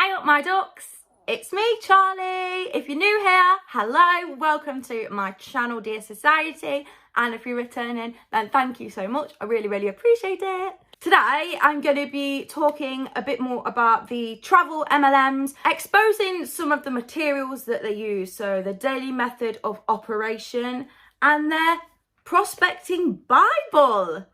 Hi up my ducks, it's me Charlie. If you're new here, hello, welcome to my channel dear society, and if you're returning then thank you so much, I really appreciate it. Today I'm going to be talking a bit more about the travel MLMs, exposing some of the materials that they use, so the daily method of operation and their prospecting Bible.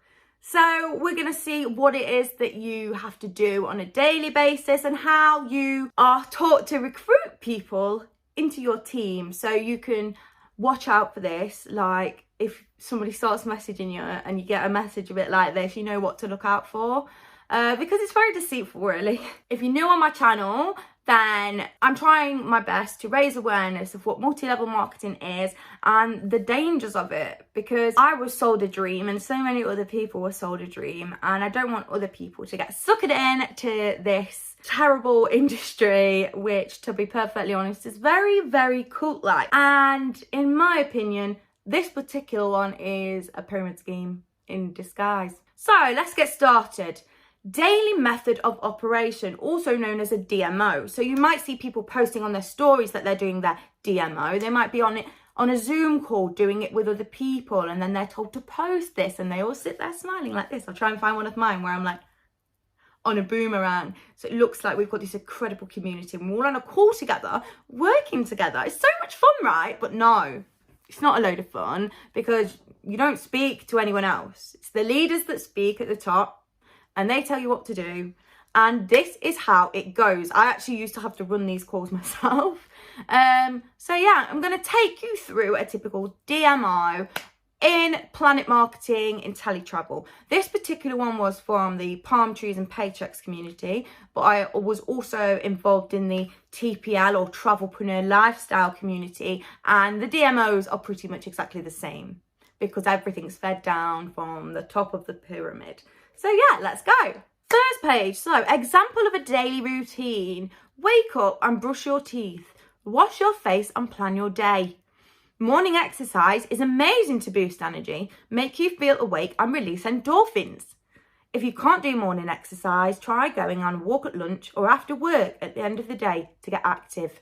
So we're going to see what it is that you have to do on a daily basis and how you are taught to recruit people into your team. So you can watch out for this, like if somebody starts messaging you and you get a message a bit like this, you know what to look out for, because it's very deceitful really. If you're new on my channel, then I'm trying my best to raise awareness of what multi-level marketing is and the dangers of it, because I was sold a dream and so many other people were sold a dream, and I don't want other people to get suckered in to this terrible industry, which, to be perfectly honest, is very cult-like. And in my opinion, this particular one is a pyramid scheme in disguise. So let's get started. Daily method of operation, also known as a DMO. So you might see people posting on their stories that they're doing their DMO. They might be on a Zoom call doing it with other people, and then they're told to post this and they all sit there smiling like this. I'll try and find one of mine where I'm like on a boomerang, so it looks like we've got this incredible community and we're all on a call together, working together. It's so much fun, right? But no, it's not a load of fun, because you don't speak to anyone else. It's the leaders that speak at the top, and they tell you what to do, and this is how it goes. I actually used to have to run these calls myself. So yeah, I'm going to take you through a typical DMO in PlanNet marketing, Inteletravel. This particular one was from the Palm Trees and Paycheques community, but I was also involved in the TPL or TravelPreneur Lifestyle community, and the DMOs are pretty much exactly the same because everything's fed down from the top of the pyramid. So yeah, let's go. First page. So example of a daily routine. Wake up and brush your teeth. Wash your face and plan your day. Morning exercise is amazing to boost energy, make you feel awake and release endorphins. If you can't do morning exercise, try going on a walk at lunch or after work at the end of the day to get active.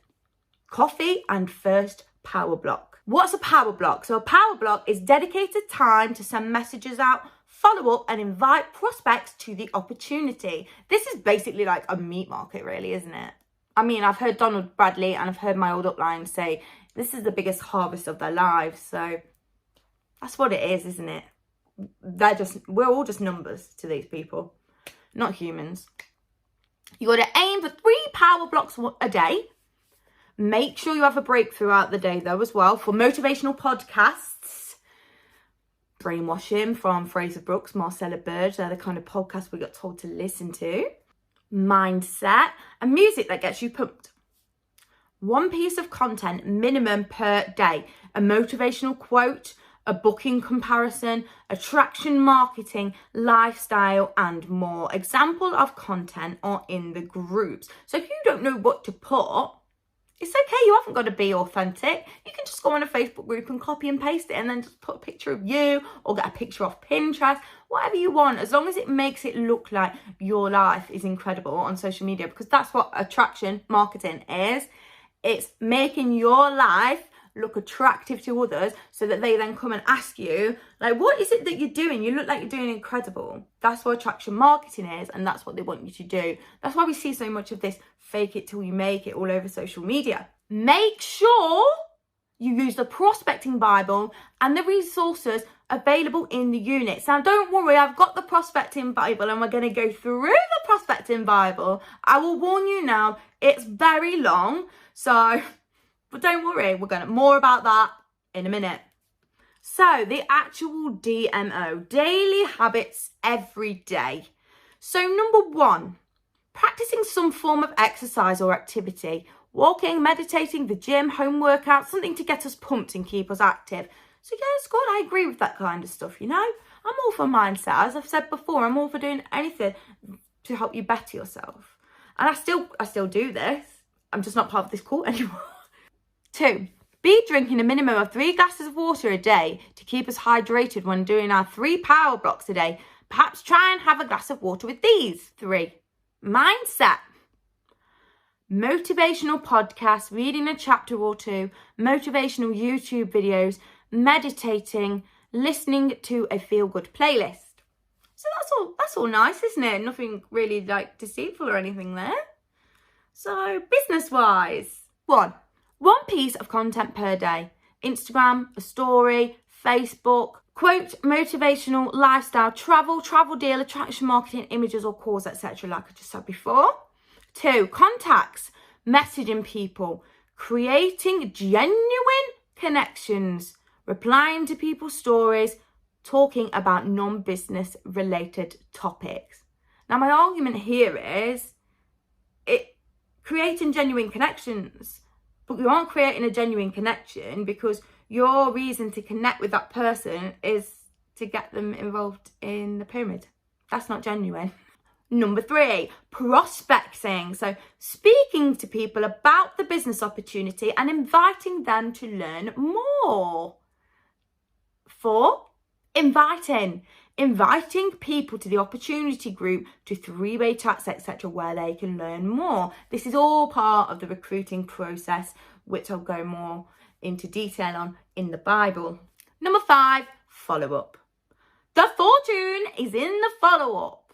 Coffee and first power block. What's a power block? So a power block is dedicated time to send messages out, follow up and invite prospects to the opportunity. This is basically like a meat market really, isn't it? I mean, I've heard Donald Bradley and I've heard my old upline say this is the biggest harvest of their lives. So that's what it is, isn't it? We're all just numbers to these people, not humans. You got to aim for 3 power blocks a day. Make sure you have a break throughout the day though as well for motivational podcasts. Brainwashing from Fraser Brooks, Marcella Bird. They're the kind of podcasts we got told to listen to. Mindset and music that gets you pumped. 1 piece of content minimum per day. A motivational quote, a booking comparison, attraction marketing, lifestyle and more. Example of content are in the groups. So if you don't know what to put, it's okay, you haven't got to be authentic. You can just go on a Facebook group and copy and paste it and then just put a picture of you or get a picture off Pinterest, whatever you want, as long as it makes it look like your life is incredible on social media, because that's what attraction marketing is. It's making your life look attractive to others so that they then come and ask you, like, what is it that you're doing? You look like you're doing incredible. That's what attraction marketing is, and that's what they want you to do. That's why we see so much of this fake it till you make it all over social media. Make sure you use the prospecting Bible and the resources available in the units. Now, don't worry, I've got the prospecting Bible and we're going to go through the prospecting Bible. I will warn you now, it's very long, so... But don't worry, we're going to more about that in a minute. So the actual DMO, daily habits every day. So number 1, practicing some form of exercise or activity. Walking, meditating, the gym, home workout, something to get us pumped and keep us active. So yeah, it's good. I agree with that kind of stuff, you know. I'm all for mindset. As I've said before, I'm all for doing anything to help you better yourself. And I still do this. I'm just not part of this cult anymore. 2, be drinking a minimum of 3 glasses of water a day to keep us hydrated when doing our 3 power blocks a day. Perhaps try and have a glass of water with these. 3, mindset. motivational podcasts, reading a chapter or two, motivational YouTube videos, meditating, listening to a feel-good playlist. So that's all nice, isn't it? Nothing really like deceitful or anything there. So business-wise, one piece of content per day. Instagram, a story, Facebook, quote, motivational, lifestyle, travel deal, attraction marketing, images or calls, etc. like I just said before. 2, contacts, messaging people, creating genuine connections, replying to people's stories, talking about non-business related topics. Now, my argument here is creating genuine connections, but you aren't creating a genuine connection because your reason to connect with that person is to get them involved in the pyramid. That's not genuine. Number 3, prospecting. So speaking to people about the business opportunity and inviting them to learn more. 4, inviting people to the opportunity group, to 3-way chats, etc., where they can learn more. This is all part of the recruiting process, which I'll go more into detail on in the Bible. Number 5, follow-up. The fortune is in the follow-up.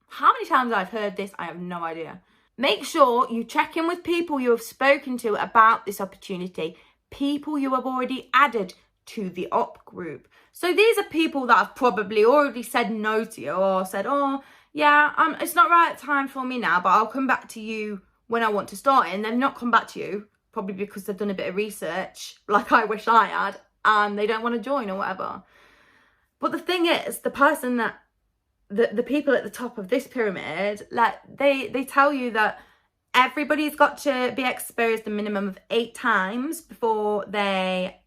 How many times I've heard this, I have no idea. Make sure you check in with people you have spoken to about this opportunity, people you have already added to the op group. So these are people that have probably already said no to you or said, oh, yeah, it's not right time for me now, but I'll come back to you when I want to start it. And they've not come back to you, probably because they've done a bit of research, like I wish I had, and they don't want to join or whatever. But the thing is, the person that, the people at the top of this pyramid, like they tell you that everybody's got to be exposed a minimum of 8 times before they,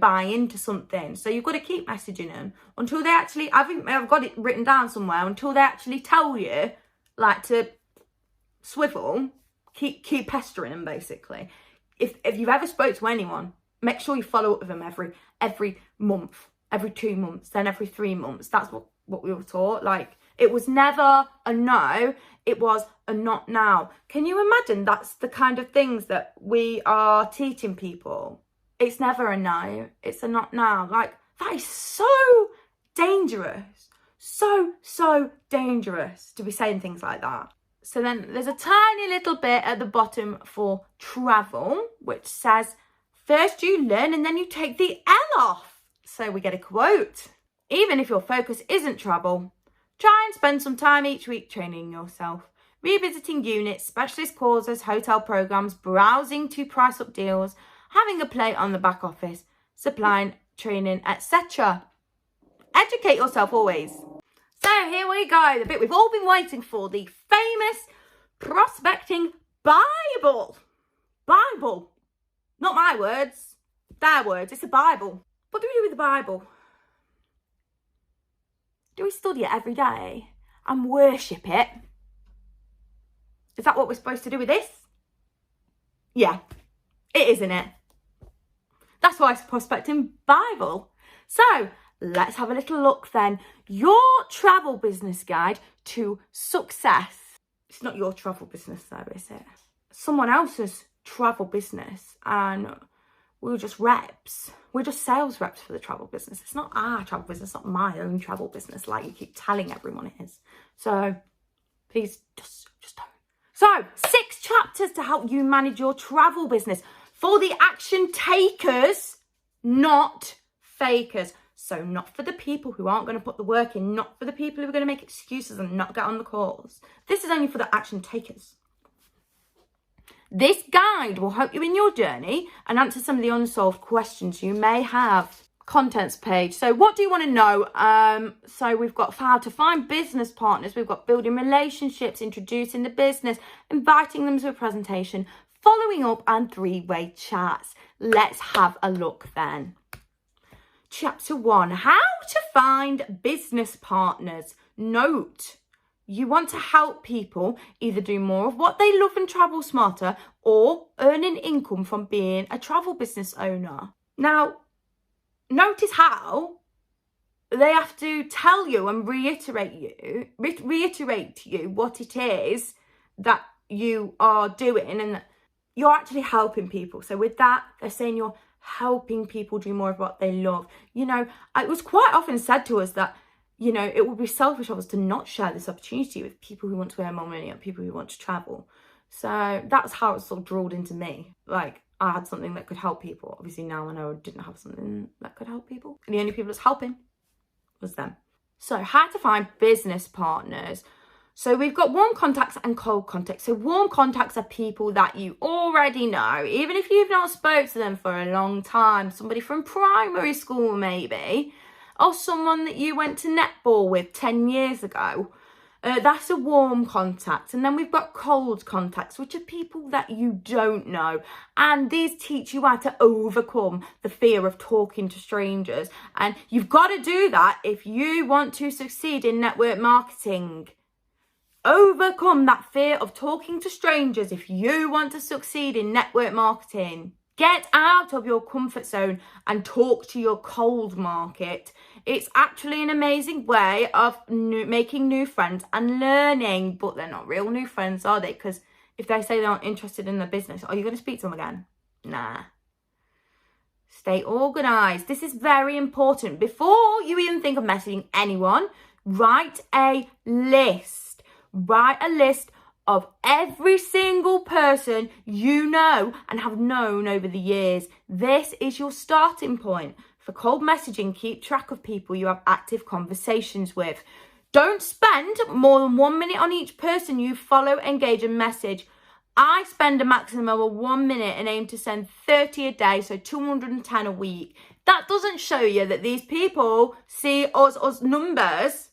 buy into something. So you've got to keep messaging them until they actually, I've got it written down somewhere, until they actually tell you, like, to swivel, keep pestering them, basically. If you've ever spoke to anyone, make sure you follow up with them every month, every 2 months, then every 3 months. That's what we were taught. Like, it was never a no, it was a not now. Can you imagine that's the kind of things that we are teaching people? It's never a no, it's a not now. Like, that is so dangerous. So dangerous to be saying things like that. So then there's a tiny little bit at the bottom for travel, which says, first you learn and then you take the L off. So we get a quote. Even if your focus isn't travel, try and spend some time each week training yourself, revisiting units, specialist courses, hotel programs, browsing to price up deals, having a play on the back office, supplying, training, etc. Educate yourself always. So here we go, the bit we've all been waiting for, the famous prospecting Bible. Bible. Not my words, their words, it's a Bible. What do we do with the Bible? Do we study it every day and worship it? Is that what we're supposed to do with this? Yeah, it is, isn't it? That's why it's a prospecting Bible. So let's have a little look then. Your travel business guide to success. It's not your travel business though, is it? Someone else's travel business, and we're just reps. We're just sales reps for the travel business. It's not our travel business, it's not my own travel business like you keep telling everyone it is. So please just don't. So 6 chapters to help you manage your travel business for the action takers, not fakers. So not for the people who aren't going to put the work in, not for the people who are going to make excuses and not get on the calls. This is only for the action takers. This guide will help you in your journey and answer some of the unsolved questions you may have. Contents page. So what do you want to know? So we've got how to find business partners. We've got building relationships, introducing the business, inviting them to a presentation, following up, and 3-way chats. Let's have a look then. Chapter 1, how to find business partners. Note, you want to help people either do more of what they love and travel smarter, or earn an income from being a travel business owner. Now, notice how they have to tell you and reiterate to you what it is that you are doing and that you're actually helping people. So with that, they're saying you're helping people do more of what they love. You know, it was quite often said to us that, you know, it would be selfish of us to not share this opportunity with people who want to earn more money and people who want to travel. So that's how it sort of drilled into me. Like, I had something that could help people. Obviously now I know I didn't have something that could help people. And the only people that's helping was them. So how to find business partners. So we've got warm contacts and cold contacts. So warm contacts are people that you already know, even if you've not spoke to them for a long time. Somebody from primary school maybe, or someone that you went to netball with 10 years ago. That's a warm contact. And then we've got cold contacts, which are people that you don't know. And these teach you how to overcome the fear of talking to strangers. And you've got to do that if you want to succeed in network marketing. Overcome that fear of talking to strangers if you want to succeed in network marketing. Get out of your comfort zone and talk to your cold market. It's actually an amazing way of making new friends and learning, but they're not real new friends, are they? Because if they say they're not interested in the business, are you going to speak to them again? Nah. Stay organised. This is very important. Before you even think of messaging anyone, write a list. Write a list of every single person you know and have known over the years. This is your starting point. For cold messaging, keep track of people you have active conversations with. Don't spend more than 1 minute on each person you follow, engage and message. I spend a maximum of 1 minute and aim to send 30 a day, so 210 a week. That doesn't show you that these people see us as numbers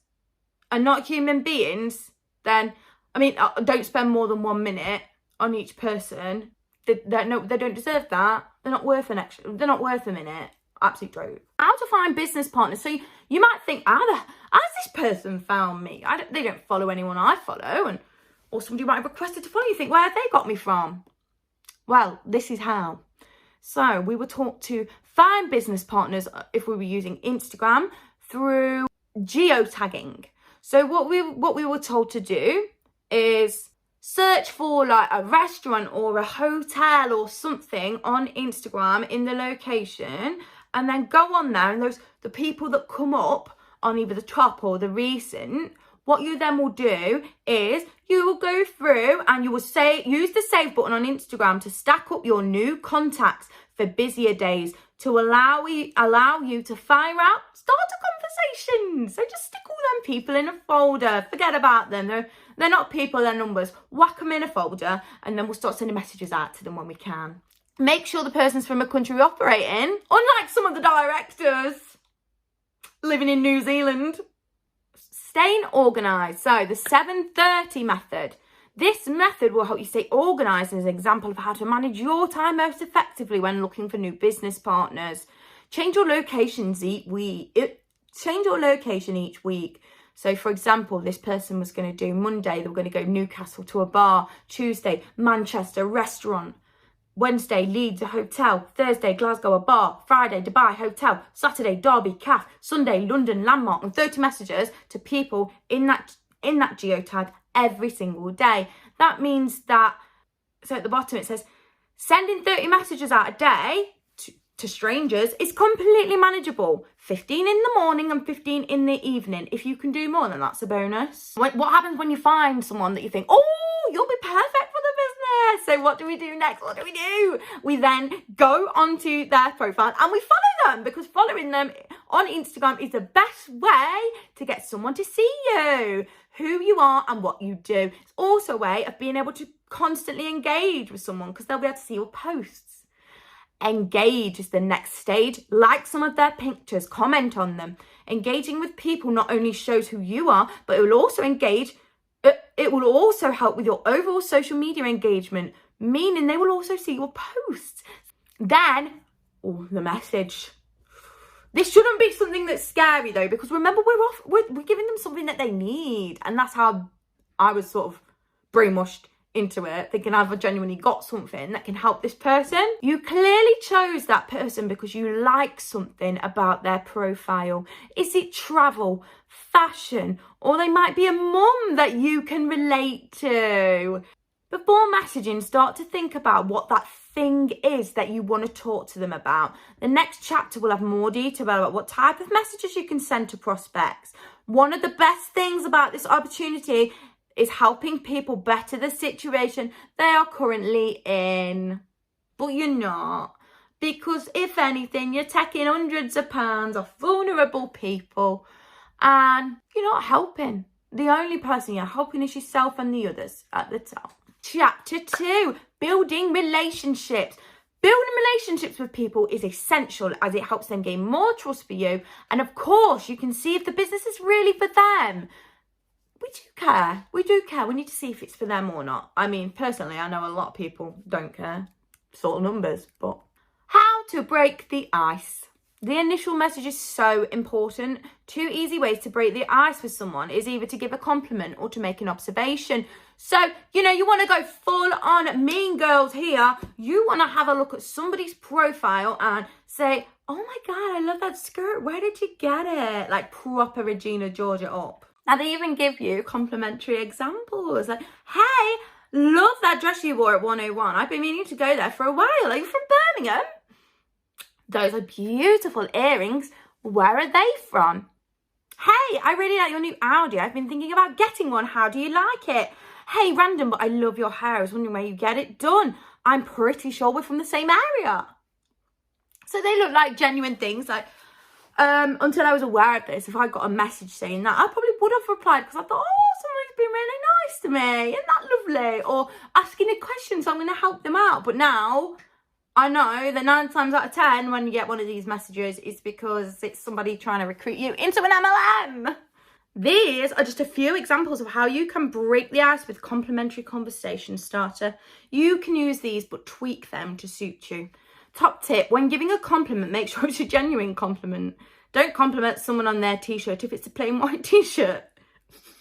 and not human beings. Then, I mean, don't spend more than 1 minute on each person. They don't deserve that. They're not worth they're not worth a minute. Absolute joke. How to find business partners. So you might think, how's this person found me? They don't follow anyone I follow, or somebody might have requested to follow. You think, where have they got me from? Well, this is how. So we were taught to find business partners if we were using Instagram through geotagging. So what we were told to do is search for like a restaurant or a hotel or something on Instagram in the location, and then go on there, and the people that come up on either the top or the recent, what you then will do is you will go through and you will use the save button on Instagram to stack up your new contacts for busier days to allow you to fire out, start a conversation. So just stick all them people in a folder. Forget about them. They're not people, they're numbers. Whack them in a folder, and then we'll start sending messages out to them when we can. Make sure the person's from a country we operate in, unlike some of the directors living in New Zealand. Staying organised. So the 7:30 method. This method will help you stay organised as an example of how to manage your time most effectively when looking for new business partners. Change your location each week. So, for example, this person was going to do Monday, they were going to go Newcastle to a bar. Tuesday, Manchester, restaurant. Wednesday, Leeds, a hotel. Thursday, Glasgow, a bar. Friday, Dubai, hotel. Saturday, Derby, Calf. Sunday, London, landmark. And 30 messages to people in that geotag every single day. That means that, so at the bottom it says, sending 30 messages out a day to strangers is completely manageable. 15 in the morning and 15 in the evening. If you can do more, then that's a bonus. What happens when you find someone that you think, oh, you'll be perfect for the business? So what do we do next? What do we do? We then go onto their profile and we follow them, because following them on Instagram is the best way to get someone to see you, who you are and what you do. It's also a way of being able to constantly engage with someone, because they'll be able to see your posts. Engage is the next stage. Like some of their pictures, comment on them. Engaging with people not only shows who you are, but it will also it will also help with your overall social media engagement, meaning they will also see your posts. Then, the message. This shouldn't be something that's scary though, because remember, we're giving them something that they need. And that's how I was sort of brainwashed into it, thinking I've genuinely got something that can help this person. You clearly chose that person because you like something about their profile. Is it travel, fashion, or they might be a mum that you can relate to? Before messaging, start to think about what that thing is that you want to talk to them about. The next chapter will have more detail about what type of messages you can send to prospects. One of the best things about this opportunity is helping people better the situation they are currently in. But you're not. Because if anything, you're taking hundreds of pounds off vulnerable people and you're not helping. The only person you're helping is yourself and the others at the top. Chapter 2, building relationships. Building relationships with people is essential as it helps them gain more trust for you. And of course, you can see if the business is really for them. We do care. We do care. We need to see if it's for them or not. I mean, personally, I know a lot of people don't care. Sort of numbers, but how to break the ice. The initial message is so important. 2 easy ways to break the ice with someone is either to give a compliment or to make an observation. So, you want to go full on mean girls here. You want to have a look at somebody's profile and say, oh my God, I love that skirt. Where did you get it? Like proper Regina George it up. Now they even give you complimentary examples. Like, hey, love that dress you wore at 101. I've been meaning to go there for a while. Are you from Birmingham? Those are beautiful earrings. Where are they from? Hey, I really like your new Audi. I've been thinking about getting one. How do you like it? Hey, random, but I love your hair. I was wondering where you get it done. I'm pretty sure we're from the same area. So they look like genuine things. Like, until I was aware of this, if I got a message saying that, I probably would have replied because I thought, oh, someone's been really nice to me. Isn't that lovely? Or asking a question, so I'm going to help them out. But now I know that 9 times out of 10, when you get one of these messages, it's because it's somebody trying to recruit you into an MLM. These are just a few examples of how you can break the ice with complimentary conversation starter. You can use these, but tweak them to suit you. Top tip, when giving a compliment, make sure it's a genuine compliment. Don't compliment someone on their t-shirt if it's a plain white t-shirt.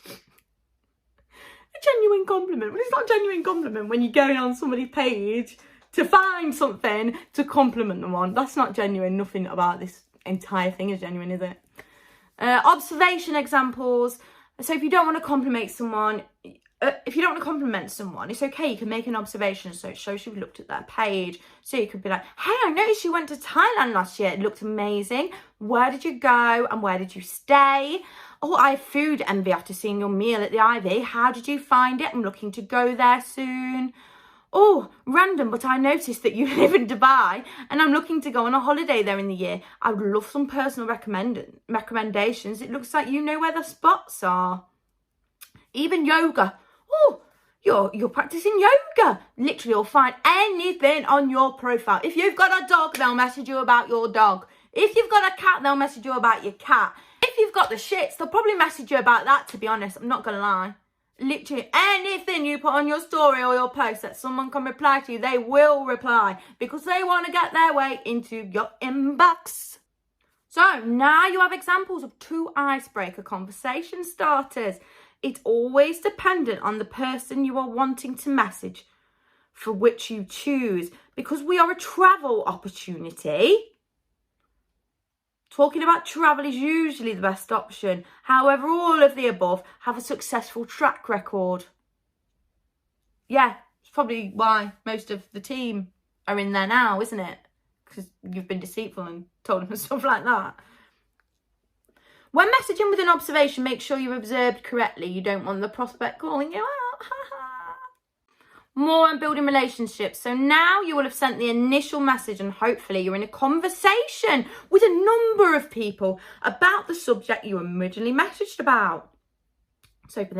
A genuine compliment. Well, it's not a genuine compliment when you're going on somebody's page to find something to compliment them on. That's not genuine. Nothing about this entire thing is genuine, is it? Observation examples. So if you don't want to compliment someone, it's okay. You can make an observation so it shows you've looked at their page. So you could be like, hey, I noticed you went to Thailand last year. It looked amazing. Where did you go and where did you stay? Oh, I have food envy after seeing your meal at the Ivy. How did you find it? I'm looking to go there soon. Oh, random, but I noticed that you live in Dubai and I'm looking to go on a holiday there in the year. I would love some personal recommendations. It looks like you know where the spots are. Even yoga. Oh, you're practicing yoga. Literally, you'll find anything on your profile. If you've got a dog, they'll message you about your dog. If you've got a cat, they'll message you about your cat. If you've got the shits, they'll probably message you about that, to be honest. I'm not going to lie. Literally anything you put on your story or your post that someone can reply to, they will reply because they want to get their way into your inbox. So now you have examples of 2 icebreaker conversation starters. It's always dependent on the person you are wanting to message for which you choose, because we are a travel opportunity. Talking about travel is usually the best option. However, all of the above have a successful track record. Yeah, it's probably why most of the team are in there now, isn't it? Because you've been deceitful and told them stuff like that. When messaging with an observation, make sure you've observed correctly. You don't want the prospect calling you out. More on building relationships. So now you will have sent the initial message and hopefully you're in a conversation with a number of people about the subject you originally messaged about. So this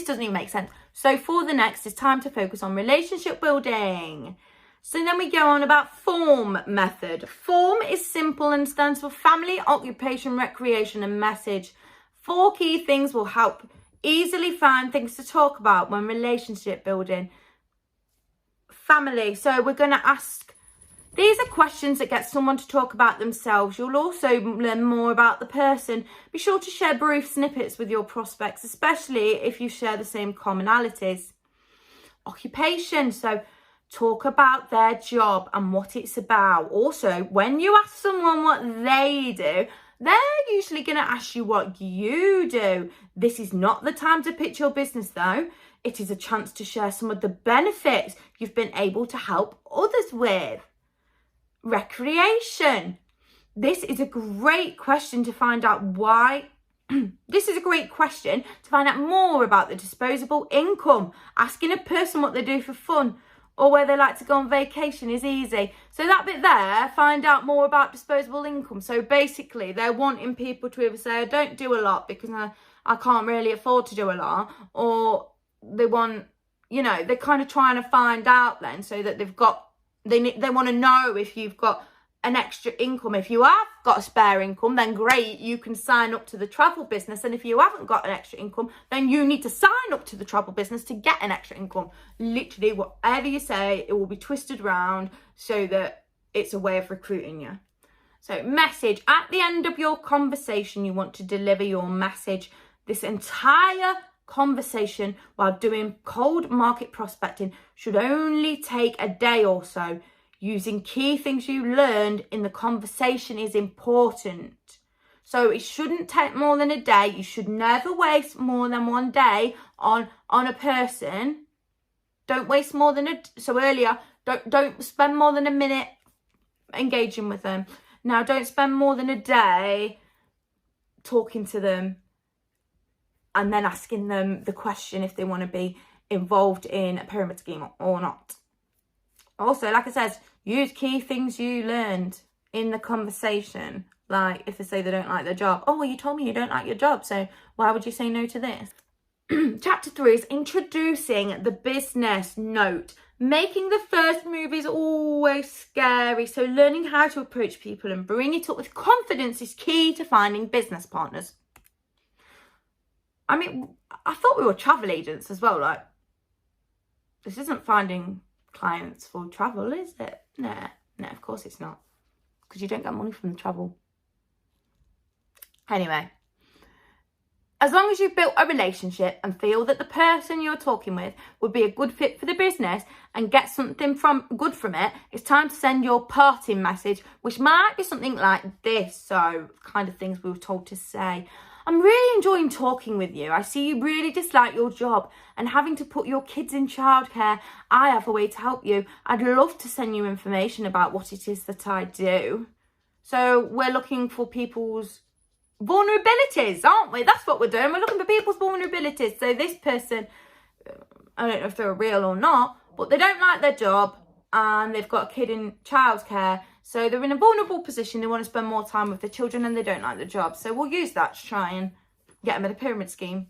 doesn't even make sense. So for the next, it's time to focus on relationship building. So then we go on about form method. Form is simple and stands for family, occupation, recreation, and message. 4 key things will help easily find things to talk about when relationship building. Family. So we're going to ask, these are questions that get someone to talk about themselves. You'll also learn more about the person. Be sure to share brief snippets with your prospects, especially if you share the same commonalities. Occupation. So talk about their job and what it's about. Also, when you ask someone what they do, they're usually going to ask you what you do. This is not the time to pitch your business though. It is a chance to share some of the benefits you've been able to help others with. Recreation. This is a great question to find out why. This is a great question to find out more about the disposable income. Asking a person what they do for fun or where they like to go on vacation is easy. So that bit there, find out more about disposable income. So basically, they're wanting people to either say, I don't do a lot because I can't really afford to do a lot, or they want, you know, they're kind of trying to find out then so that they've got, they want to know if you've got an extra income. If you have got a spare income, then great, you can sign up to the travel business. And if you haven't got an extra income, then you need to sign up to the travel business to get an extra income. Literally, whatever you say, it will be twisted around so that it's a way of recruiting you. So message. At the end of your conversation, you want to deliver your message. This entire conversation while doing cold market prospecting should only take a day or so. Using key things you learned in the conversation is important. So it shouldn't take more than a day. You should never waste more than one day on a person. Don't waste more than don't spend more than a minute engaging with them. Now, don't spend more than a day talking to them and then asking them the question if they want to be involved in a pyramid scheme or not. Also, like I said, use key things you learned in the conversation. Like if they say they don't like their job. Oh, well, you told me you don't like your job, so why would you say no to this? Chapter 3 is introducing the business. Note, making the first move is always scary, so learning how to approach people and bring it up with confidence is key to finding business partners. I mean, I thought we were travel agents as well. Like, this isn't finding clients for travel, is it? No, of course it's not, because you don't get money from the travel. Anyway, as long as you've built a relationship and feel that the person you're talking with would be a good fit for the business and get something good from it, it's time to send your parting message, which might be something like this. So kind of things we were told to say. I'm really enjoying talking with you. I see you really dislike your job and having to put your kids in childcare. I have a way to help you. I'd love to send you information about what it is that I do. So we're looking for people's vulnerabilities, aren't we? That's what we're doing. We're looking for people's vulnerabilities. So this person, I don't know if they're real or not, but they don't like their job and they've got a kid in childcare. So they're in a vulnerable position. They want to spend more time with their children and they don't like the job. So we'll use that to try and get them in a pyramid scheme.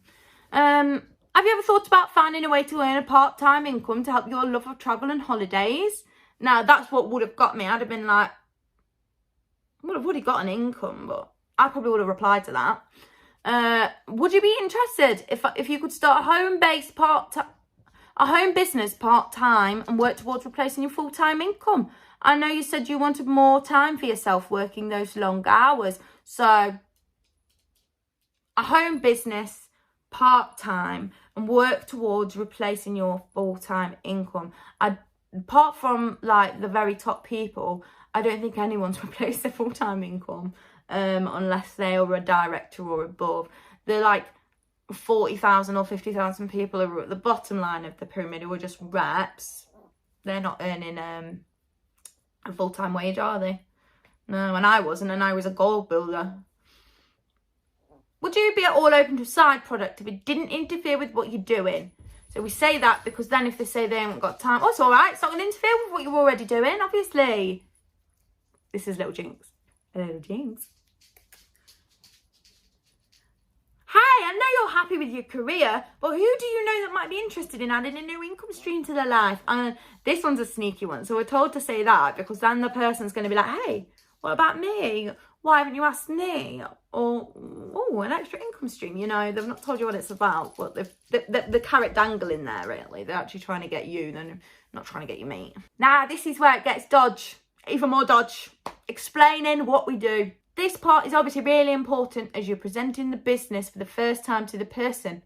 Have you ever thought about finding a way to earn a part-time income to help your love of travel and holidays? Now, that's what would have got me. I'd have been like, I would have already got an income, but I probably would have replied to that. Would you be interested if you could start a home business part-time and work towards replacing your full-time income? I know you said you wanted more time for yourself working those long hours. So a home business part-time and work towards replacing your full-time income. Apart from like the very top people, I don't think anyone's replaced their full-time income unless they are a director or above. They're like 40,000 or 50,000 people who are at the bottom line of the pyramid who are just reps. They're not earning a full-time wage, are they? No, and I wasn't, and I was a gold builder. Would you be at all open to a side product if it didn't interfere with what you're doing? So we say that because then if they say they haven't got time, oh, it's all right, it's not going to interfere with what you're already doing, obviously. This is Little Jinx. Little Jinx. Hey, I know you're happy with your career, but who do you know that might be interested in adding a new income stream to their life? And this one's a sneaky one. So we're told to say that because then the person's going to be like, hey, what about me? Why haven't you asked me? Or, oh, an extra income stream. You know, they've not told you what it's about, but the carrot dangling there, really. They're actually trying to get you. They're not trying to get your mate. Now, this is where it gets dodge. Even more dodge. Explaining what we do. This part is obviously really important as you're presenting the business for the first time to the person.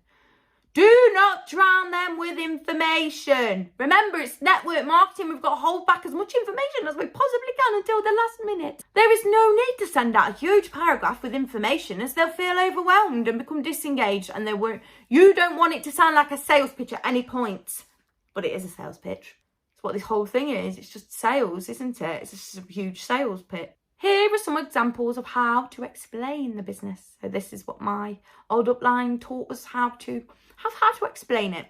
Do not drown them with information. Remember, it's network marketing. We've got to hold back as much information as we possibly can until the last minute. There is no need to send out a huge paragraph with information, as they'll feel overwhelmed and become disengaged, and they won't. You don't want it to sound like a sales pitch at any point. But it is a sales pitch. It's what this whole thing is. It's just sales, isn't it? It's just a huge sales pitch. Here are some examples of how to explain the business. So this is what my old upline taught us how to explain it.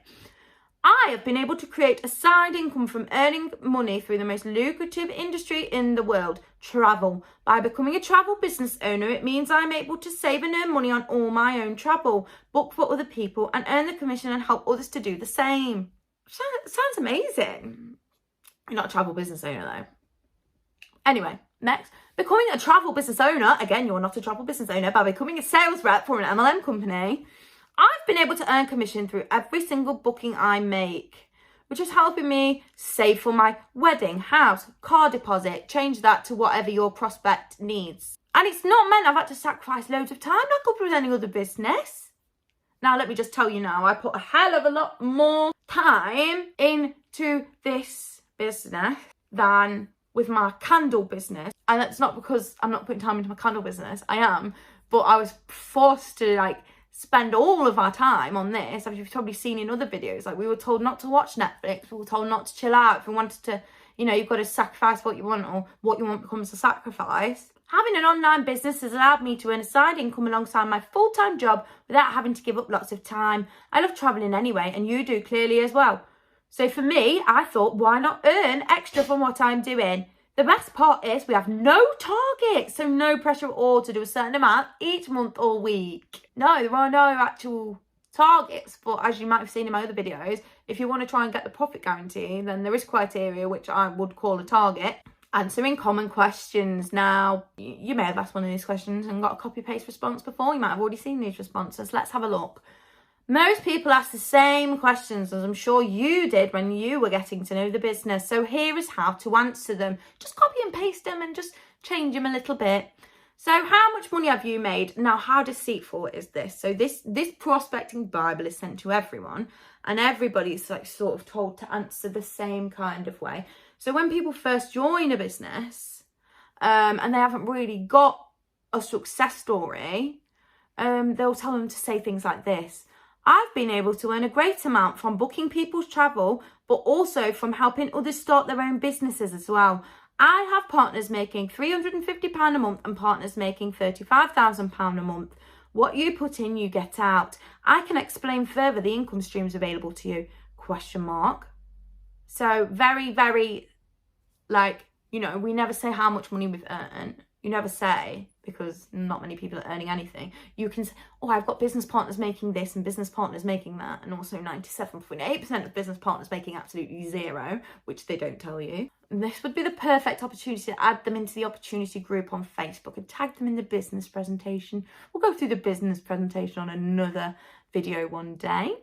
I have been able to create a side income from earning money through the most lucrative industry in the world, travel. By becoming a travel business owner, it means I'm able to save and earn money on all my own travel, book for other people, and earn the commission and help others to do the same. Sounds amazing. You're not a travel business owner though. Anyway, next. Becoming a travel business owner, again, you're not a travel business owner, by becoming a sales rep for an MLM company, I've been able to earn commission through every single booking I make, which is helping me save for my wedding, house, car deposit, change that to whatever your prospect needs. And it's not meant I've had to sacrifice loads of time like I would with any other business. Now, let me just tell you now, I put a hell of a lot more time into this business than with my candle business. And that's not because I'm not putting time into my candle business. I am, but I was forced to spend all of our time on this. As you've probably seen in other videos, we were told not to watch Netflix. We were told not to chill out. If we wanted to, you've got to sacrifice what you want, or what you want becomes a sacrifice. Having an online business has allowed me to earn a side income alongside my full-time job without having to give up lots of time. I love traveling anyway, and you do clearly as well. So for me, I thought, why not earn extra from what I'm doing? The best part is we have no target, so no pressure at all to do a certain amount each month or week. No, there are no actual targets, but as you might have seen in my other videos, if you want to try and get the profit guarantee, then there is criteria, which I would call a target. Answering common questions. Now, you may have asked one of these questions and got a copy-paste response before. You might have already seen these responses. Let's have a look. Most people ask the same questions, as I'm sure you did when you were getting to know the business. So here is how to answer them. Just copy and paste them and just change them a little bit. So how much money have you made? Now, how deceitful is this? So this prospecting Bible is sent to everyone, and everybody's sort of told to answer the same kind of way. So when people first join a business and they haven't really got a success story, they'll tell them to say things like this. I've been able to earn a great amount from booking people's travel, but also from helping others start their own businesses as well. I have partners making £350 a month and partners making £35,000 a month. What you put in, you get out. I can explain further the income streams available to you, ? So very, very, we never say how much money we've earned. You never say, because not many people are earning anything. You can say, oh, I've got business partners making this and business partners making that. And also 97.8% of business partners making absolutely zero, which they don't tell you. And this would be the perfect opportunity to add them into the opportunity group on Facebook and tag them in the business presentation. We'll go through the business presentation on another video one day.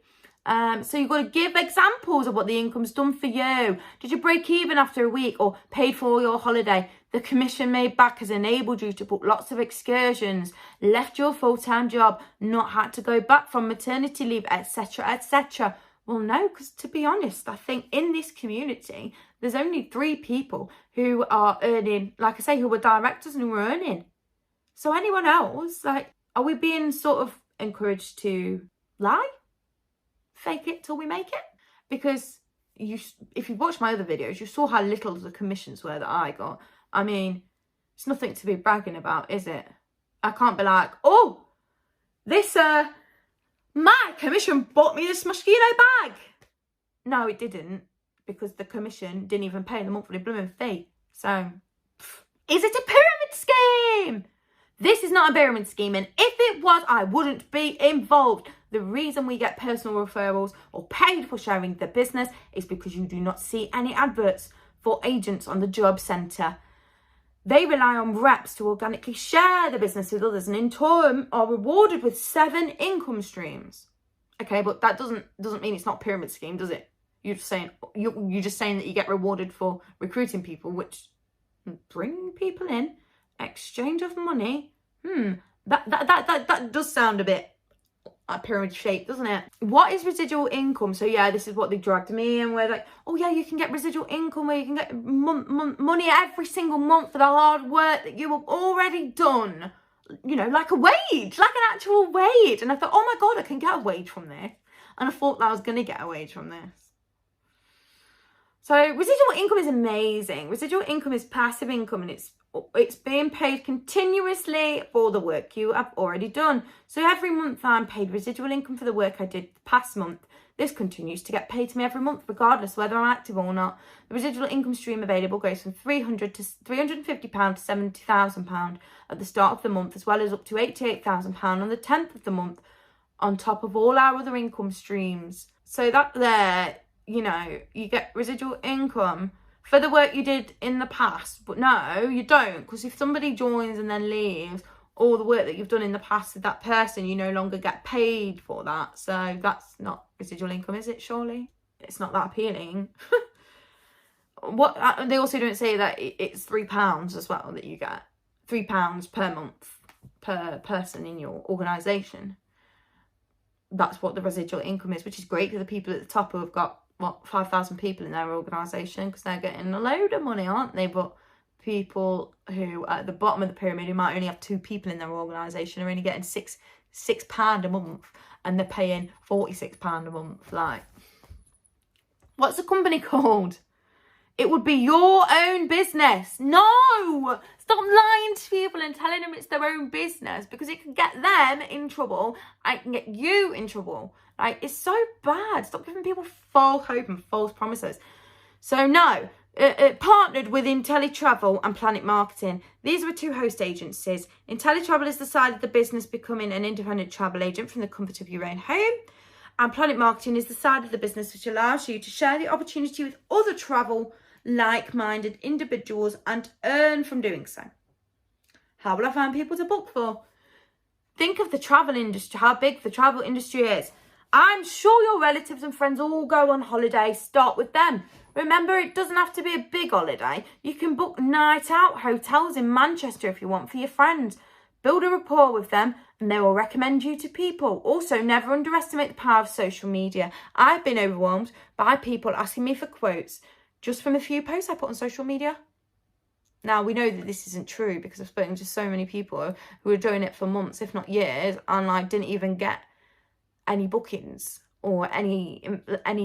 So you've got to give examples of what the income's done for you. Did you break even after a week, or paid for your holiday? The commission made back has enabled you to book lots of excursions, left your full-time job, not had to go back from maternity leave, etc., etc. Well, no, because to be honest, I think in this community, there's only 3 people who are earning, like I say, who are directors and who are earning. So anyone else, are we being sort of encouraged to lie? Fake it till we make it? Because if you watched my other videos, you saw how little the commissions were that I got. I mean, it's nothing to be bragging about, is it? I can't be like, oh, my commission bought me this mosquito bag. No, it didn't, because the commission didn't even pay the monthly blooming fee. So, is it a pyramid scheme? This is not a pyramid scheme, and if it was, I wouldn't be involved. The reason we get personal referrals or paid for sharing the business is because you do not see any adverts for agents on the job centre. They rely on reps to organically share the business with others, and in turn are rewarded with 7 income streams. Okay, but that doesn't mean it's not a pyramid scheme, does it? You're just saying that you get rewarded for recruiting people, which bring people in, exchange of money. That does sound a bit like pyramid shape, doesn't it? What is residual income? So yeah, this is what they dragged me in, where like, oh yeah, you can get residual income where you can get money every single month for the hard work that you have already done. You know, like a wage, like an actual wage. And I thought, oh my God, I can get a wage from this. And I thought that I was going to get a wage from this. So residual income is amazing. Residual income is passive income, and it's being paid continuously for the work you have already done. So every month I'm paid residual income for the work I did the past month. This continues to get paid to me every month, regardless whether I'm active or not. The residual income stream available goes from £350 to £70,000 at the start of the month, as well as up to £88,000 on the 10th of the month, on top of all our other income streams. So that there, you know, you get residual income for the work you did in the past. But no, you don't, because if somebody joins and then leaves, all the work that you've done in the past with that person, you no longer get paid for that. So that's not residual income, is it? Surely it's not that appealing. What they also don't say that it's £3 as well that you get, £3 per month per person in your organisation. That's what the residual income is, which is great for the people at the top who have got 5,000 people in their organisation, because they're getting a load of money, aren't they? But people who at the bottom of the pyramid, who might only have 2 people in their organisation, are only getting £6 a month, and they're paying £46 a month. Like, what's the company called? It would be your own business. No! Stop lying to people and telling them it's their own business, because it can get them in trouble and it can get you in trouble. Like, it's so bad. Stop giving people false hope and false promises. So no, it partnered with Inteletravel and PlanNet Marketing. These were 2 host agencies. Inteletravel is the side of the business becoming an independent travel agent from the comfort of your own home. And PlanNet Marketing is the side of the business which allows you to share the opportunity with other travel like-minded individuals and earn from doing so. How will I find people to book for? Think of the travel industry, how big the travel industry is. I'm sure your relatives and friends all go on holiday. Start with them. Remember, it doesn't have to be a big holiday. You can book night out hotels in Manchester if you want for your friends. Build a rapport with them and they will recommend you to people. Also, never underestimate the power of social media. I've been overwhelmed by people asking me for quotes just from a few posts I put on social media. Now, we know that this isn't true, because I've spoken to so many people who are doing it for months, if not years, and like didn't even get any bookings or any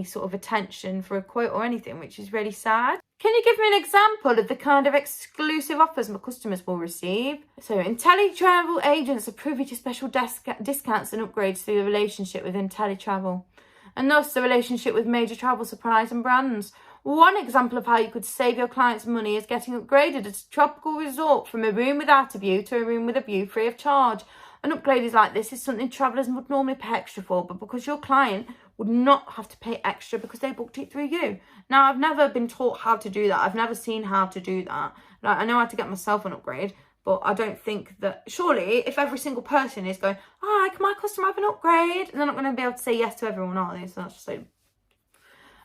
sort of attention for a quote or anything, which is really sad. Can you give me an example of the kind of exclusive offers my customers will receive? So Inteletravel agents are privy to special discounts and upgrades through the relationship with Inteletravel, and thus the relationship with major travel suppliers and brands. One example of how you could save your clients money is getting upgraded at a tropical resort from a room without a view to a room with a view free of charge. An upgrade like this is something travellers would normally pay extra for, but because your client would not have to pay extra because they booked it through you. Now, I've never been taught how to do that. I've never seen how to do that. Like, I know how to get myself an upgrade, but I don't think that, surely, if every single person is going, hi, can my customer have an upgrade? They're not going to be able to say yes to everyone, are they? So that's just like...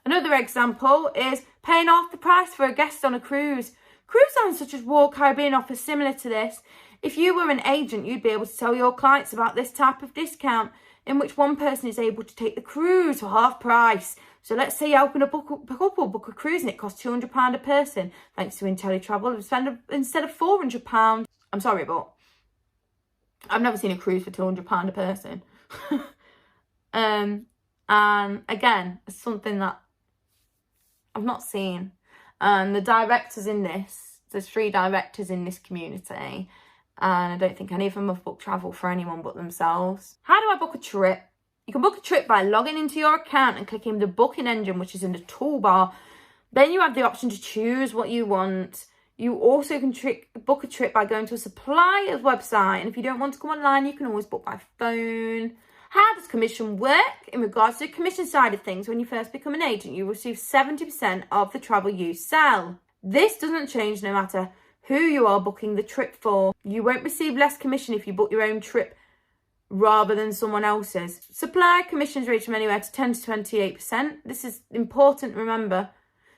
Another example is paying half the price for a guest on a cruise. Cruise lines such as Royal Caribbean offer similar to this. If you were an agent, you'd be able to tell your clients about this type of discount, in which one person is able to take the cruise for half price. So let's say you're helping a couple book a cruise and it costs £200 a person. Thanks to Inteletravel, instead of £400. I'm sorry, but I've never seen a cruise for £200 a person. And again, it's something that I've not seen. And the directors in this, there's 3 directors in this community, and I don't think any of them have booked travel for anyone but themselves. How do I book a trip? You can book a trip by logging into your account and clicking the booking engine, which is in the toolbar. Then you have the option to choose what you want. You also can book a trip by going to a supplier's website, and if you don't want to go online, you can always book by phone. How does commission work? In regards to the commission side of things, when you first become an agent, you receive 70% of the travel you sell. This doesn't change no matter who you are booking the trip for. You won't receive less commission if you book your own trip rather than someone else's. Supplier commissions range from anywhere to 10 to 28%. This is important, remember.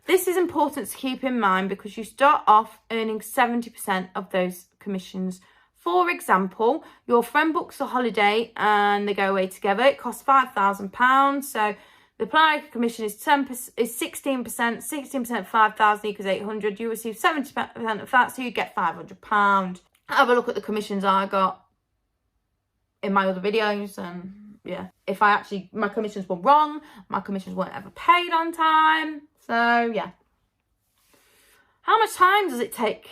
This is important to keep in mind, because you start off earning 70% of those commissions For example, your friend books a holiday and they go away together. It costs £5,000. So the planning commission is 16%. 16% 5,000 equals 800. You receive 70% of that, so you get £500. Have a look at the commissions I got in my other videos, and yeah, if my commissions were wrong, my commissions weren't ever paid on time. So yeah. How much time does it take?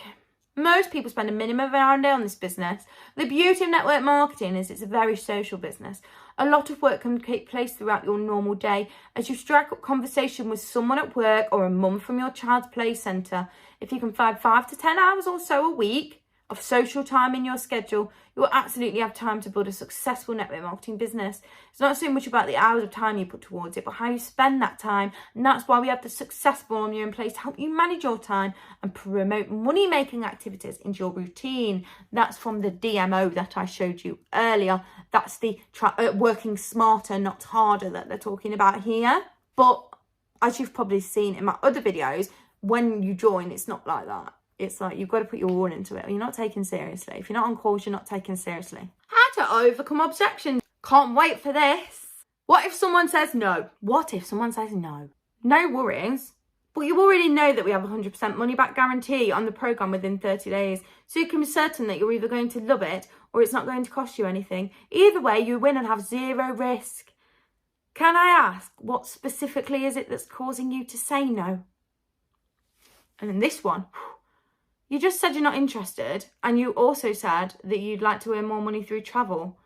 Most people spend a minimum of an hour a day on this business. The beauty of network marketing is it's a very social business. A lot of work can take place throughout your normal day as you strike up conversation with someone at work or a mum from your child's play centre. If you can find 5 to 10 hours or so a week of social time in your schedule, you will absolutely have time to build a successful network marketing business. It's not so much about the hours of time you put towards it, but how you spend that time. And that's why we have the success formula in place to help you manage your time and promote money-making activities into your routine. That's from the DMO that I showed you earlier. That's the working smarter, not harder that they're talking about here. But as you've probably seen in my other videos, when you join, it's not like that. It's like you've got to put your all into it or you're not taken seriously. If you're not on calls, you're not taken seriously. How to overcome objections. Can't wait for this. What if someone says no? What if someone says no? No worries. But you already know that we have a 100% money back guarantee on the programme within 30 days. So you can be certain that you're either going to love it or it's not going to cost you anything. Either way, you win and have zero risk. Can I ask, what specifically is it that's causing you to say no? And in this one, you just said you're not interested, and you also said that you'd like to earn more money through travel.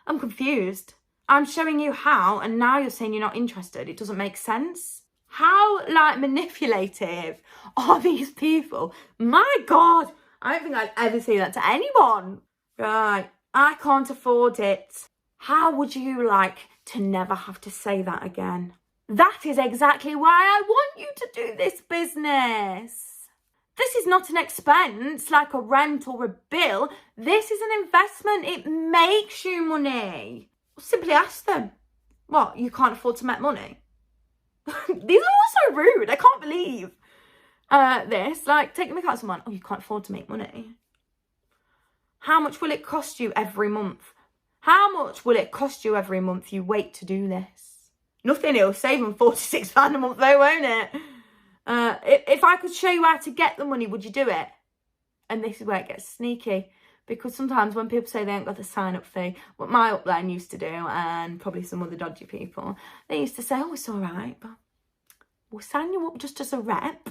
I'm confused. I'm showing you how, and now you're saying you're not interested. It doesn't make sense. How, manipulative are these people? My God, I don't think I'd ever say that to anyone. Right, I can't afford it. How would you like to never have to say that again? That is exactly why I want you to do this business. This is not an expense like a rent or a bill. This is an investment. It makes you money. Simply ask them. What, you can't afford to make money? These are also rude. I can't believe this. Like, take the mick out of someone. Oh, you can't afford to make money. How much will it cost you every month? How much will it cost you every month you wait to do this? Nothing. It'll save them £46 a month though, won't it? If I could show you how to get the money, would you do it? And this is where it gets sneaky, because sometimes when people say they ain't got the sign-up fee, what my upline used to do, and probably some other dodgy people, they used to say, oh, it's all right, but we'll sign you up just as a rep,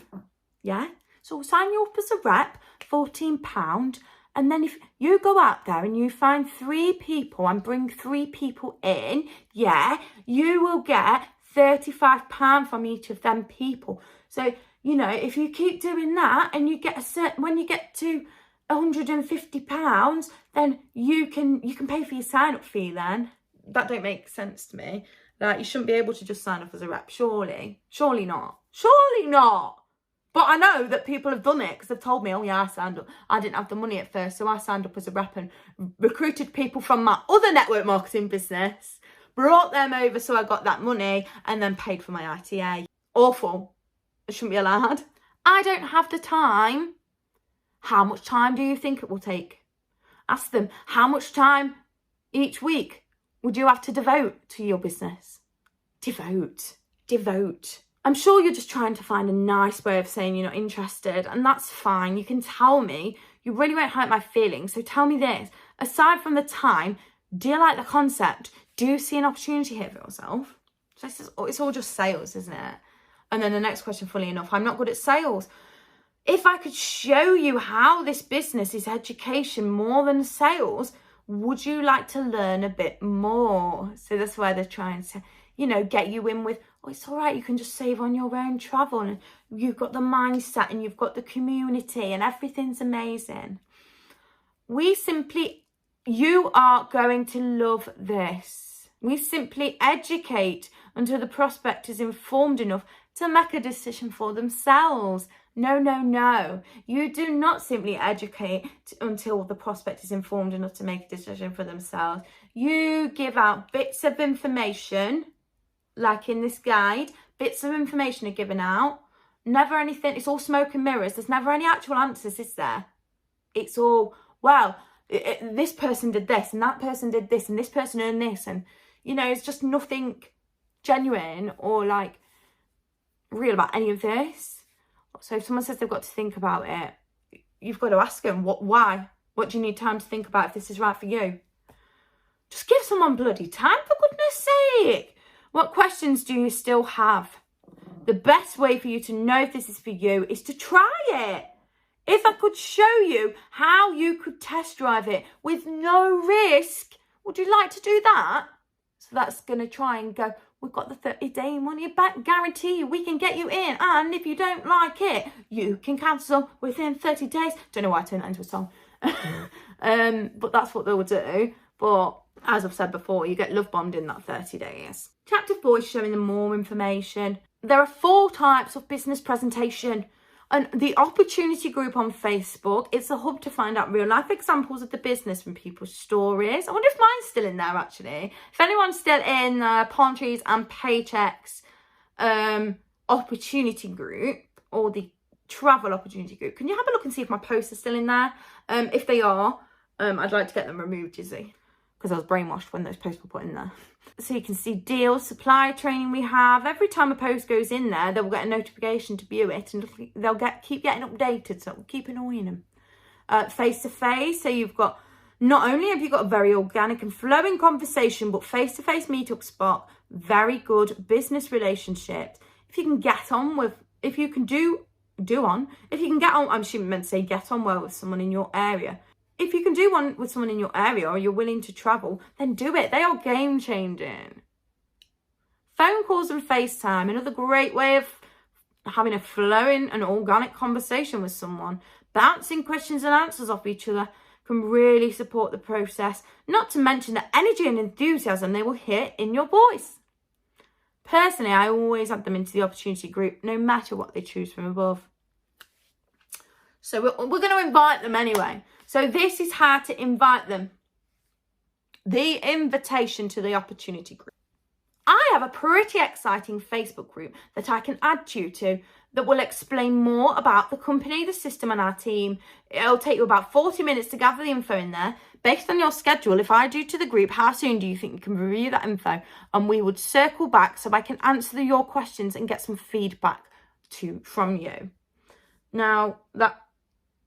yeah? So we'll sign you up as a rep, £14, and then if you go out there and you find 3 people and bring 3 people in, yeah, you will get £35 from each of them people. So, you know, if you keep doing that and you get when you get to £150, then you can pay for your sign-up fee then. That don't make sense to me. Like, you shouldn't be able to just sign up as a rep, surely. Surely not. Surely not. But I know that people have done it because they've told me, oh yeah, I signed up. I didn't have the money at first, so I signed up as a rep and recruited people from my other network marketing business, brought them over so I got that money, and then paid for my ITA. Awful. It shouldn't be allowed. I don't have the time. How much time do you think it will take? Ask them, how much time each week would you have to devote to your business? Devote. I'm sure you're just trying to find a nice way of saying you're not interested, and that's fine. You can tell me. You really won't hurt my feelings. So tell me this. Aside from the time, do you like the concept? Do you see an opportunity here for yourself? So it's all just sales, isn't it? And then the next question, fully enough, I'm not good at sales. If I could show you how this business is education more than sales, would you like to learn a bit more? So that's why they're trying to, you know, get you in with, oh, it's all right, you can just save on your own travel, and you've got the mindset and you've got the community and everything's amazing. You are going to love this. We simply educate until the prospect is informed enough to make a decision for themselves. No. You do not simply educate until the prospect is informed enough to make a decision for themselves. You give out bits of information, like in this guide, bits of information are given out. Never anything, it's all smoke and mirrors. There's never any actual answers, is there? It's all, well, this person did this and that person did this and this person earned this, and you know, it's just nothing genuine or like real about any of this. So if someone says they've got to think about it, you've got to ask them why. What do you need time to think about if this is right for you? Just give someone bloody time, for goodness sake. What questions do you still have? The best way for you to know if this is for you is to try it. If I could show you how you could test drive it with no risk, would you like to do that? So that's going to try and go, we've got the 30-day money back guarantee. We can get you in. And if you don't like it, you can cancel within 30 days. Don't know why I turned that into a song. But that's what they will do. But as I've said before, you get love bombed in that 30 days. Chapter 4 is showing them more information. There are 4 types of business presentation. And the opportunity group on Facebook, it's a hub to find out real life examples of the business from people's stories. I wonder if mine's still in there, actually. If anyone's still in Palm Trees and Paycheques opportunity group, or the travel opportunity group, can you have a look and see if my posts are still in there? If they are, I'd like to get them removed, you see, because I was brainwashed when those posts were put in there. So you can see deals, supply training we have. Every time a post goes in there, they'll get a notification to view it, and they'll keep getting updated, so keep annoying them. Face-to-face, so you've got, not only have you got a very organic and flowing conversation, but face-to-face meetup spot, very good business relationships. If you can get on with, if you can if you can get on, I'm meant to say get on well with someone in your area. If you can do one with someone in your area, or you're willing to travel, then do it. They are game changing. Phone calls and FaceTime, another great way of having a flowing and organic conversation with someone. Bouncing questions and answers off each other can really support the process, not to mention the energy and enthusiasm they will hear in your voice. Personally, I always add them into the opportunity group, no matter what they choose from above. So we're going to invite them anyway. So this is how to invite them. The invitation to the opportunity group. I have a pretty exciting Facebook group that I can add you to that will explain more about the company, the system and our team. It'll take you about 40 minutes to gather the info in there. Based on your schedule, if I do to the group, how soon do you think you can review that info? And we would circle back so I can answer your questions and get some feedback from you. Now, that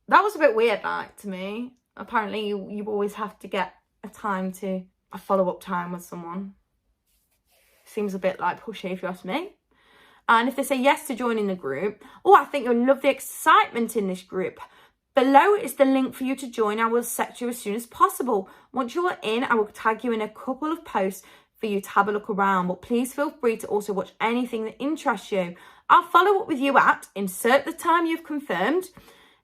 was a bit weird, like, to me. Apparently, you always have to get a follow-up time with someone. Seems a bit like pushy, if you ask me. And if they say yes to joining the group, I think you'll love the excitement in this group. Below is the link for you to join. I will set you as soon as possible. Once you are in, I will tag you in a couple of posts for you to have a look around. But please feel free to also watch anything that interests you. I'll follow up with you at insert the time you've confirmed.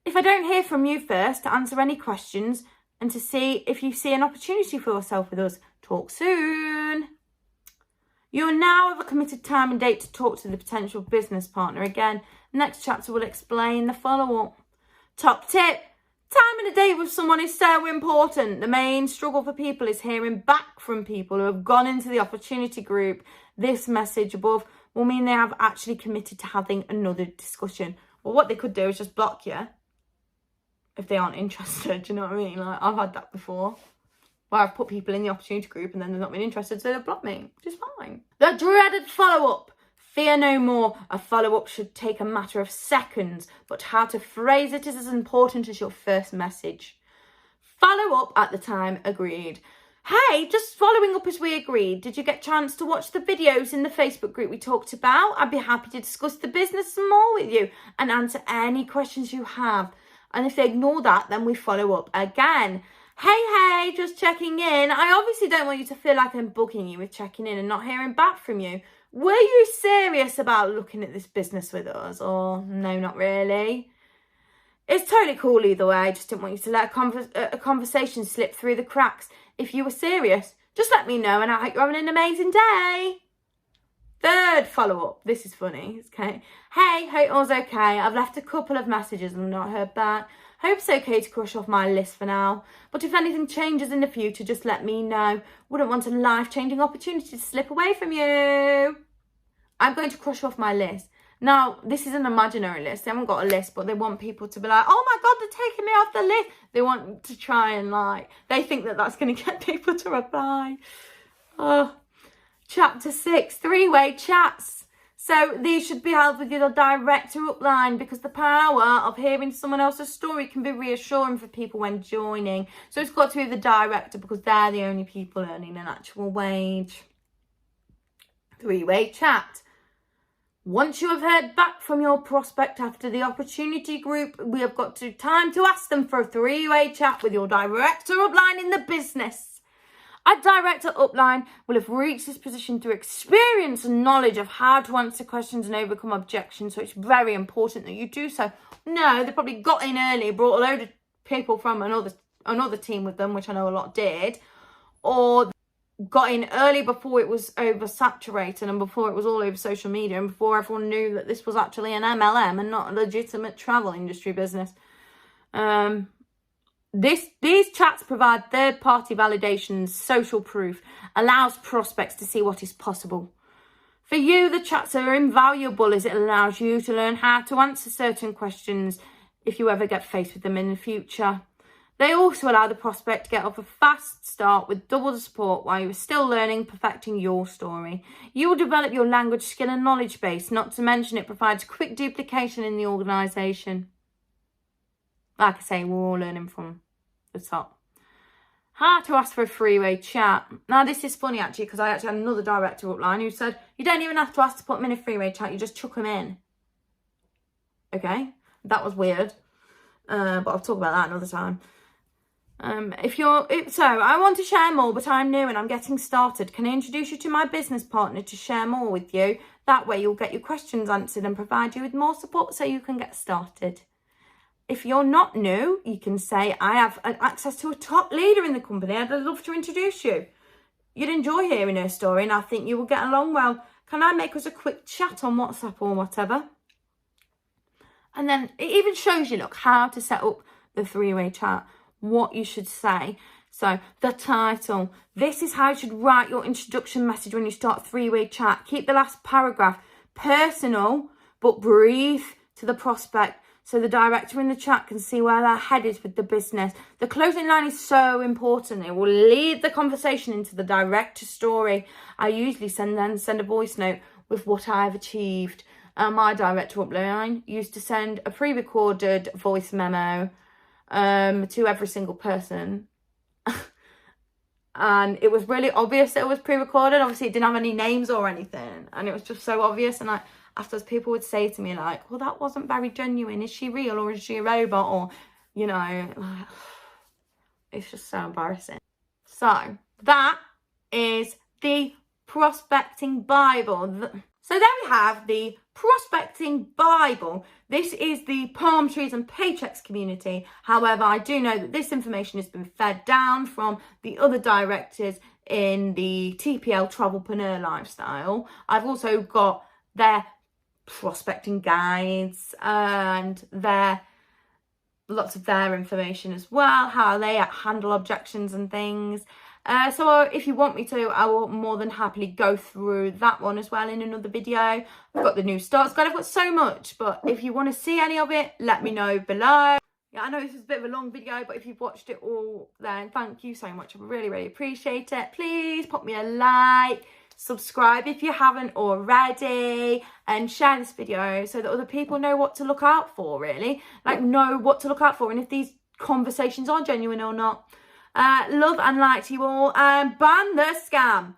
If I don't hear from you first, to answer any questions and to see if you see an opportunity for yourself with us. Talk soon. You now have a committed time and date to talk to the potential business partner. Again, next chapter will explain the follow-up. Top tip, time and a date with someone is so important. The main struggle for people is hearing back from people who have gone into the opportunity group. This message above will mean they have actually committed to having another discussion. Well, what they could do is just block you if they aren't interested. Do you know what I mean? Like, I've had that before, where I've put people in the opportunity group and then they've not been interested, so they've blocked me, which is fine. The dreaded follow-up. Fear no more. A follow-up should take a matter of seconds, but how to phrase it is as important as your first message. Follow up at the time agreed. Hey, just following up as we agreed. Did you get a chance to watch the videos in the Facebook group we talked about? I'd be happy to discuss the business some more with you and answer any questions you have. And if they ignore that, then we follow up again. Hey, just checking in. I obviously don't want you to feel like I'm bugging you with checking in and not hearing back from you. Were you serious about looking at this business with us? Or no, not really? It's totally cool either way. I just didn't want you to let a conversation slip through the cracks. If you were serious, just let me know and I hope you're having an amazing day. Third follow-up. This is funny. Okay. Hey, hope all's okay. I've left a couple of messages and not heard back. Hope it's okay to crush off my list for now. But if anything changes in the future, just let me know. Wouldn't want a life-changing opportunity to slip away from you. I'm going to crush off my list. Now, this is an imaginary list. They haven't got a list, but they want people to be like, oh my God, they're taking me off the list. They want to try and like, they think that that's going to get people to reply. Oh. Chapter 6, three-way chats. So these should be held with your director upline, because the power of hearing someone else's story can be reassuring for people when joining. So it's got to be the director, because they're the only people earning an actual wage. Three-way chat. Once you have heard back from your prospect after the opportunity group, we have got time to ask them for a three-way chat with your director upline in the business. A director upline will have reached this position through experience and knowledge of how to answer questions and overcome objections. So it's very important that you do so. No, they probably got in early, brought a load of people from another team with them, which I know a lot did, or got in early before it was oversaturated and before it was all over social media and before everyone knew that this was actually an MLM and not a legitimate travel industry business. These chats provide third-party validation, social proof, allows prospects to see what is possible. For you, the chats are invaluable as it allows you to learn how to answer certain questions if you ever get faced with them in the future. They also allow the prospect to get off a fast start with double the support while you're still learning, perfecting your story. You will develop your language skill and knowledge base, not to mention it provides quick duplication in the organisation. Like I say, we're all learning from the top. How to ask for a three-way chat. Now, this is funny, actually, because I actually had another director upline who said, you don't even have to ask to put them in a three-way chat, you just chuck them in. Okay, that was weird. But I'll talk about that another time. So I want to share more, but I'm new and I'm getting started. Can I introduce you to my business partner to share more with you? That way you'll get your questions answered and provide you with more support so you can get started. If you're not new, you can say, I have access to a top leader in the company. I'd love to introduce you. You'd enjoy hearing her story and I think you will get along well. Can I make us a quick chat on WhatsApp or whatever? And then it even shows you, look, how to set up the three-way chat, what you should say. So the title, this is how you should write your introduction message when you start three-way chat. Keep the last paragraph personal but brief to the prospect so the director in the chat can see where their head is with the business. The closing line is so important. It will lead the conversation into the director's story. I usually send a voice note with what I've achieved. My director upline used to send a pre-recorded voice memo to every single person. And it was really obvious that it was pre-recorded. Obviously, it didn't have any names or anything. And it was just so obvious. And afterwards, people would say to me, like, well, that wasn't very genuine. Is she real or is she a robot? Or, you know, like, it's just so embarrassing. So that is the Prospecting Bible. So there we have the Prospecting Bible. This is the Palm Trees and Paycheques community. However, I do know that this information has been fed down from the other directors in the TPL TravelPreneur Lifestyle. I've also got their prospecting guides and lots of their information as well, how they handle objections and things. So if you want me to, I will more than happily go through that one as well in another video. I've got the new starts guide. I've got so much, but if you want to see any of it, let me know below. Yeah, I know this is a bit of a long video, but if you've watched it all, then thank you so much. I really, really appreciate it. Please pop me a like, subscribe if you haven't already, and share this video so that other people know what to look out for, really. Like, know what to look out for and if these conversations are genuine or not. Love and light to you all, and ban the scam.